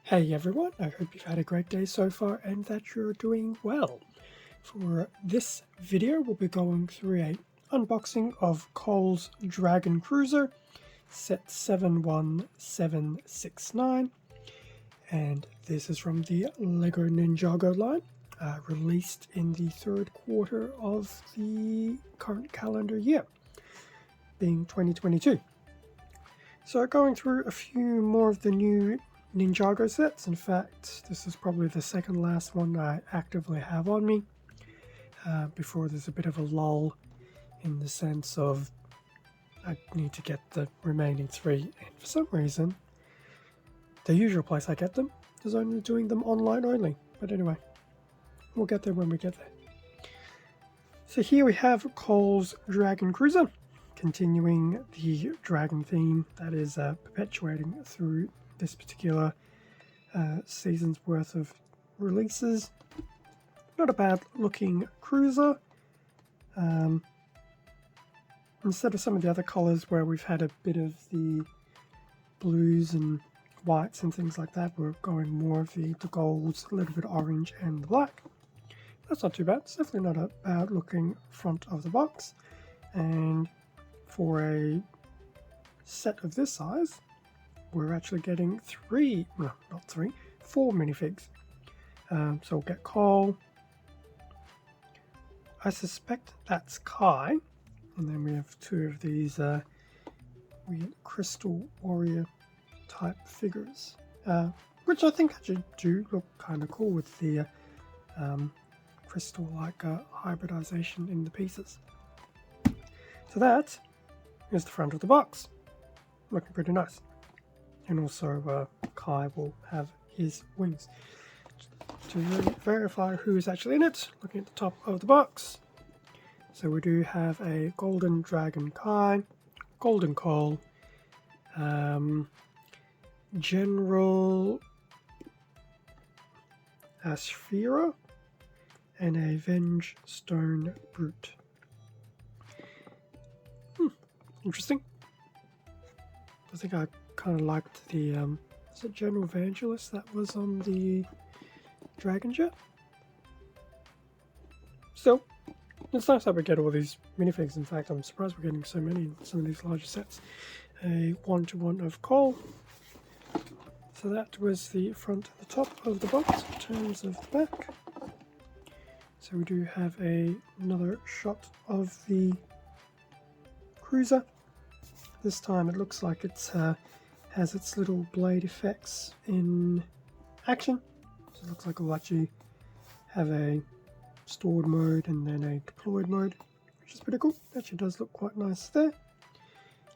Hey everyone, I hope you've had a great day so far and that you're doing well. For this video, we'll be going through a unboxing of Cole's Dragon Cruiser, set 71769, and this is from the Lego Ninjago line, released in the third quarter of the current calendar year, being 2022. So going through a few more of the new Ninjago sets. In fact, this is probably the second last one I actively have on me, before there's a bit of a lull in the sense of I need to get the remaining three, and for some reason the usual place I get them is only doing them online only. But anyway, we'll get there when we get there. So here we have Cole's Dragon Cruiser, continuing the dragon theme that is perpetuating through this particular season's worth of releases. Not a bad looking cruiser. Instead of some of the other colours where we've had a bit of the blues and whites and things like that, we're going more of the golds, a little bit of orange and the black. That's not too bad. It's definitely not a bad looking front of the box. And for a set of this size, we're actually getting four minifigs. So we'll get Cole. I suspect that's Kai. And then we have two of these weird crystal warrior type figures, which I think actually do look kind of cool with the crystal-like hybridization in the pieces. So that is the front of the box. Looking pretty nice. And also Kai will have his wings. To verify who is actually in it, looking at the top of the box. So we do have a Golden Dragon Kai, Golden Cole, General Asphira, and a Venge Stone Brute. Interesting. I think I kind of liked the is it General Evangelist that was on the Dragon Jet? Still, it's nice that we get all these minifigs. In fact, I'm surprised we're getting so many in some of these larger sets. A 1-to-1 of Cole. So that was the front and the top of the box in terms of the back. So we do have another shot of the cruiser. This time it looks like it has its little blade effects in action. So it looks like we'll actually have a stored mode and then a deployed mode, which is pretty cool. Actually does look quite nice there.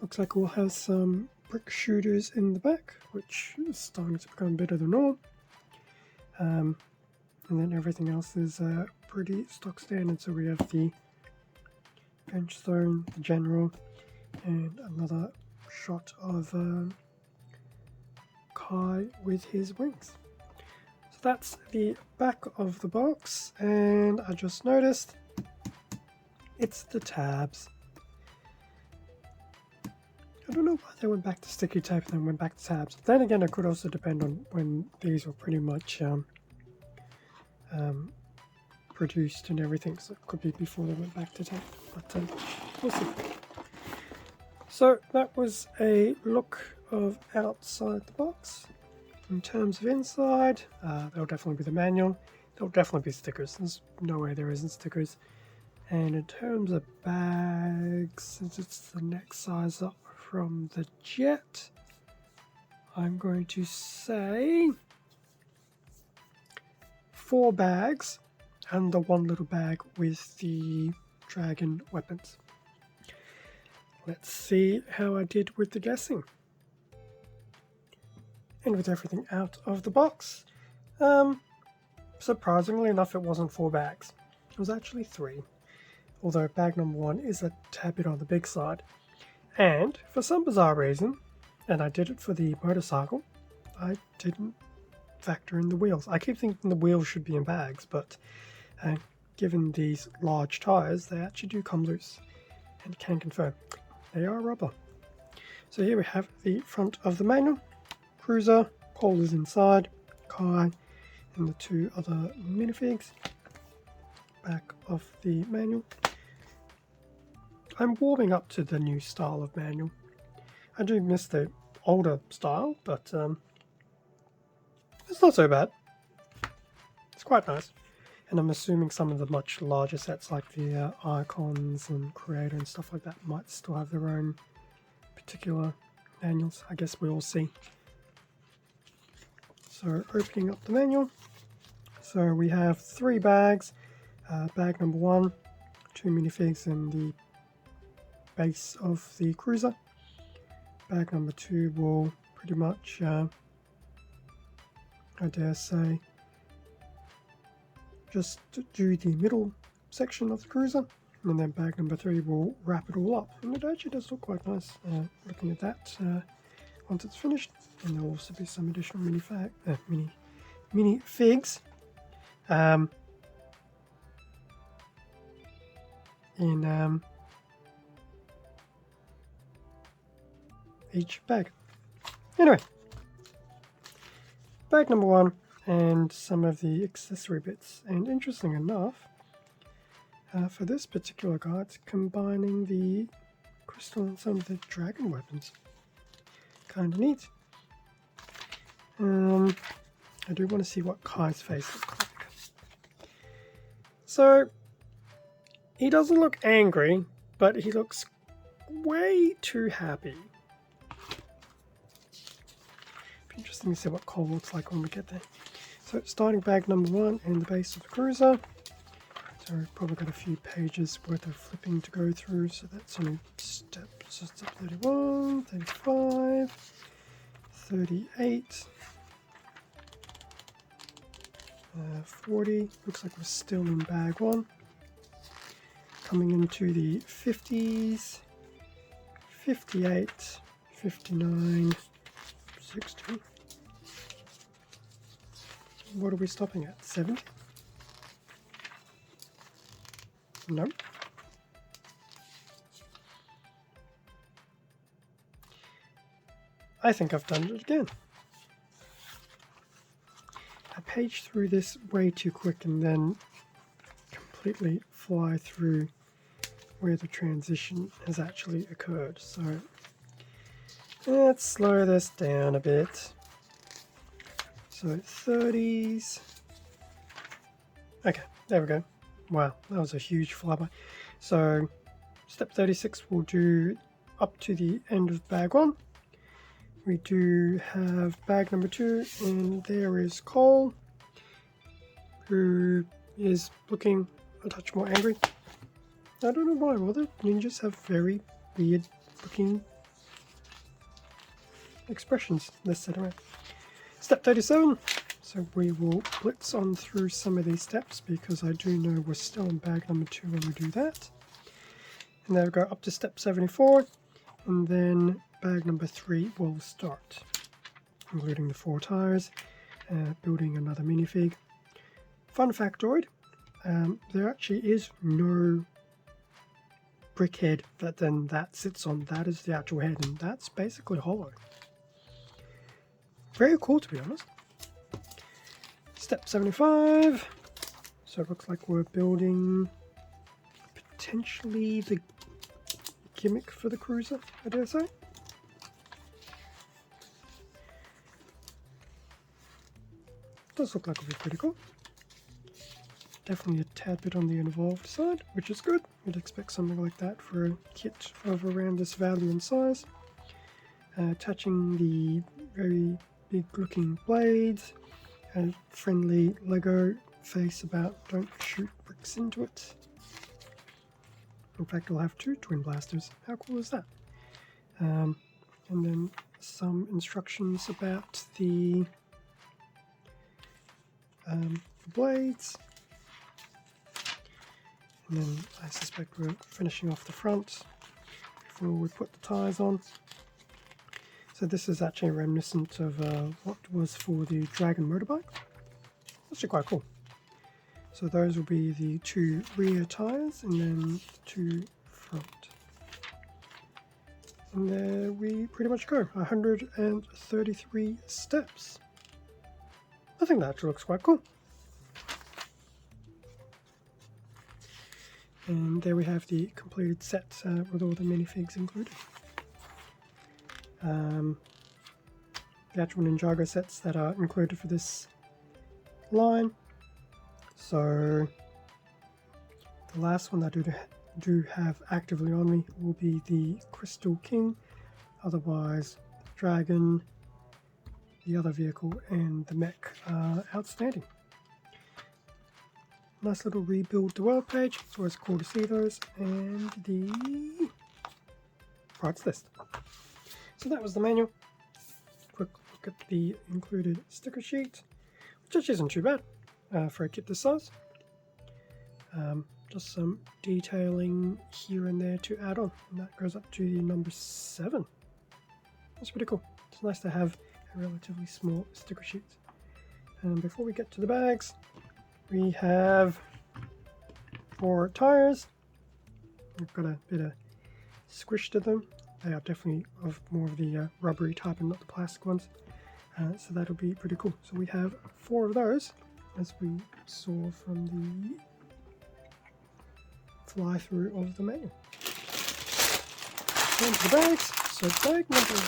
Looks like we'll have some brick shooters in the back, which is starting to become a bit of the norm. And then everything else is pretty stock standard. So we have the bench stone, the general, and another shot of Kai with his wings. So that's the back of the box, and I just noticed it's the tabs. I don't know why they went back to sticky tape and then went back to tabs. Then again, it could also depend on when these were pretty much produced and everything, so it could be before they went back to tape, but we'll see. So that was a look of outside the box. In terms of inside, there'll definitely be the manual. There'll definitely be stickers. There's no way there isn't stickers. And in terms of bags, since it's the next size up from the Jet, I'm going to say 4 bags and the one little bag with the dragon weapons. Let's see how I did with the guessing. And with everything out of the box, surprisingly enough, it wasn't 4 bags. It was actually 3. Although bag number 1 is a tad bit on the big side. And for some bizarre reason, and I did it for the motorcycle, I didn't factor in the wheels. I keep thinking the wheels should be in bags, but given these large tires, they actually do come loose. And can confirm, they are rubber. So here we have the front of the manual. Cruiser, Cole is inside, Kai, and the 2 other minifigs. Back of the manual. I'm warming up to the new style of manual. I do miss the older style, but it's not so bad. It's quite nice. And I'm assuming some of the much larger sets like the Icons and Creator and stuff like that might still have their own particular manuals. I guess we'll see. So opening up the manual. So we have 3 bags. Bag number 1, 2 minifigs and the base of the cruiser. Bag number 2 will pretty much, I dare say, just do the middle section of the cruiser, and then bag number 3 will wrap it all up. And it actually does look quite nice looking at that once it's finished. And there'll also be some additional minifigs in each bag. Anyway, bag number 1 and some of the accessory bits. And interesting enough, for this particular guy, it's combining the crystal and some of the dragon weapons. Kind of neat. I do want to see what Kai's face looks like. So, he doesn't look angry, but he looks way too happy. Interesting to see what Cole looks like when we get there. So starting bag number 1 and the base of the cruiser. So we've probably got a few pages worth of flipping to go through. So that's only step 31, 35, 38, 40. Looks like we're still in bag 1. Coming into the 50s, 58, 59, 60. What are we stopping at? 70? No. I think I've done it again. I paged through this way too quick and then completely fly through where the transition has actually occurred. So let's slow this down a bit. So 30s. Okay, there we go. Wow, that was a huge flyby. So step 36 we'll do up to the end of bag 1. We do have bag number 2, and there is Cole, who is looking a touch more angry. I don't know why, all the ninjas have very weird looking expressions this set around. Step 37, so we will blitz on through some of these steps because I do know we're still in bag number 2 when we do that. And then we'll go up to step 74, and then bag number 3 will start, including the 4 tires, building another minifig. Fun factoid, there actually is no brick head that sits on. That is the actual head, and that's basically hollow. Very cool, to be honest. Step 75. So it looks like we're building potentially the gimmick for the cruiser, I dare say. Does look like it'll be pretty cool. Definitely a tad bit on the involved side, which is good. You'd expect something like that for a kit of around this value and size. Attaching the very big looking blades, a friendly Lego face about don't shoot bricks into it. In fact, I'll have 2 twin blasters. How cool is that? And then some instructions about the blades. And then I suspect we're finishing off the front before we put the tyres on. So this is actually reminiscent of what was for the Dragon motorbike. Actually quite cool. So those will be the 2 rear tyres and then 2 front. And there we pretty much go. 133 steps. I think that actually looks quite cool. And there we have the completed set with all the minifigs included. The actual Ninjago sets that are included for this line. So the last one that I do have actively on me will be the Crystal King. Otherwise, the Dragon, the other vehicle, and the mech are outstanding. Nice little rebuild the world page. It's always cool to see those. And the parts list. So that was the manual. Quick look at the included sticker sheet, which actually isn't too bad for a kit this size. Just some detailing here and there to add on, and that goes up to the number 7. That's pretty cool. It's nice to have a relatively small sticker sheet. And before we get to the bags, we have 4 tires. We've got a bit of squish to them. They are definitely of more of the rubbery type and not the plastic ones. So that'll be pretty cool. So we have 4 of those, as we saw from the fly through of the manual. On to the bags. So bag number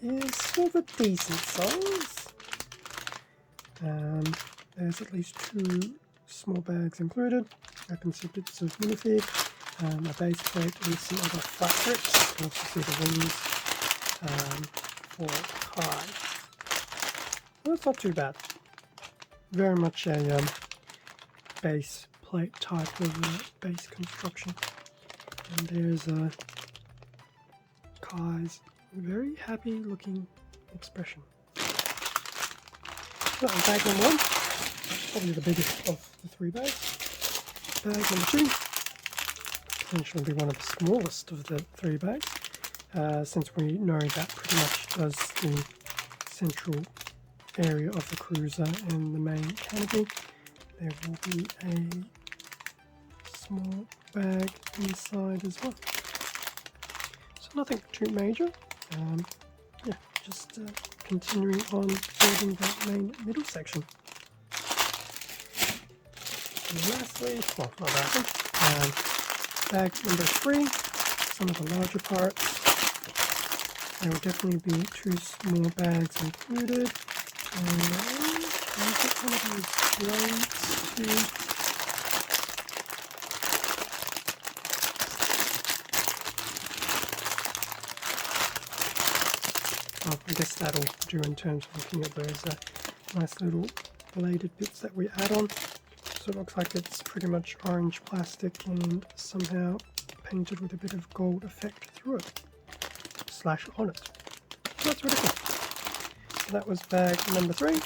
1 is sort of a decent size. There's at least 2 small bags included. I can see bits of minifig, a base plate and some other flat grips. You can also see the wings for Kai. Well, that's not too bad. Very much a base plate type of base construction. And there's Kai's very happy looking expression. So that was bag number 1, probably the biggest of the 3 bags. Bag number 2, potentially be one of the smallest of the 3 bags, since we know that pretty much does the central area of the cruiser and the main canopy. There will be a small bag inside as well. So nothing too major. Yeah, just continuing on building that main middle section. And lastly, well, not lastly, bag number 3, some of the larger parts. There will definitely be 2 small bags included. And I'll get one of these blades too. Well, I guess that'll do in terms of looking at those nice little bladed bits that we add on. So it looks like it's pretty much orange plastic and somehow painted with a bit of gold effect through it, / on it. So that's really cool. So that was bag number 3.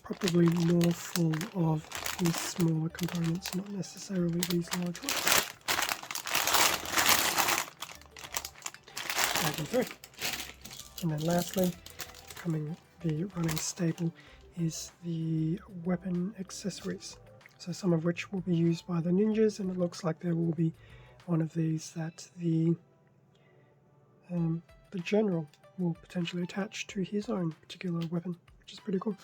Probably more full of these smaller components, not necessarily these large ones. Bag number 3. And then lastly, coming the running staple is the weapon accessories. So some of which will be used by the ninjas, and it looks like there will be one of these that the general will potentially attach to his own particular weapon, which is pretty cool.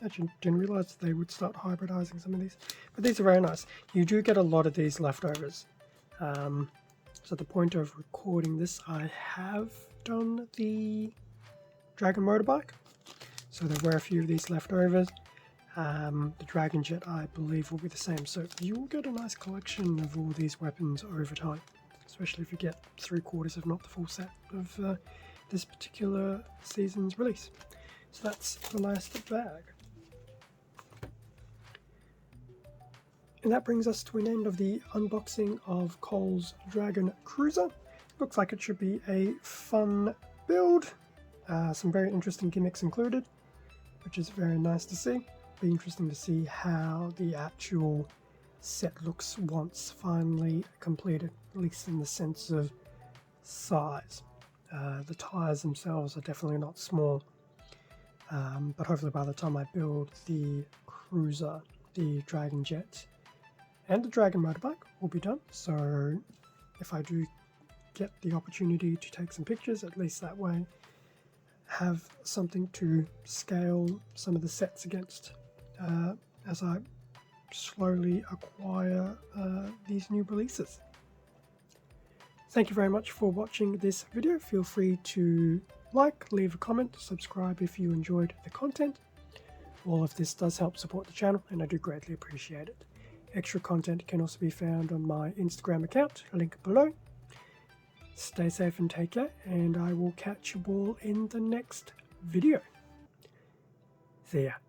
Actually, didn't realize they would start hybridizing some of these, but these are very nice. You do get a lot of these leftovers. So at the point of recording this, I have done the Dragon motorbike, so there were a few of these leftovers. The Dragon Jet, I believe, will be the same, so you'll get a nice collection of all these weapons over time, especially if you get 3/4 if not the full set of this particular season's release. So that's the last bag. And that brings us to an end of the unboxing of Cole's Dragon Cruiser. Looks like it should be a fun build. Some very interesting gimmicks included, which is very nice to see. Be interesting to see how the actual set looks once finally completed, at least in the sense of size. The tires themselves are definitely not small, but hopefully by the time I build the Cruiser, the Dragon Jet, and the Dragon motorbike will be done. So if I do get the opportunity to take some pictures, at least that way have something to scale some of the sets against as I slowly acquire these new releases. Thank you very much for watching this video. Feel free to like, leave a comment, subscribe if you enjoyed the content. All of this does help support the channel and I do greatly appreciate it. Extra content can also be found on my Instagram account, link below. Stay safe and take care, and I will catch you all in the next video. See ya.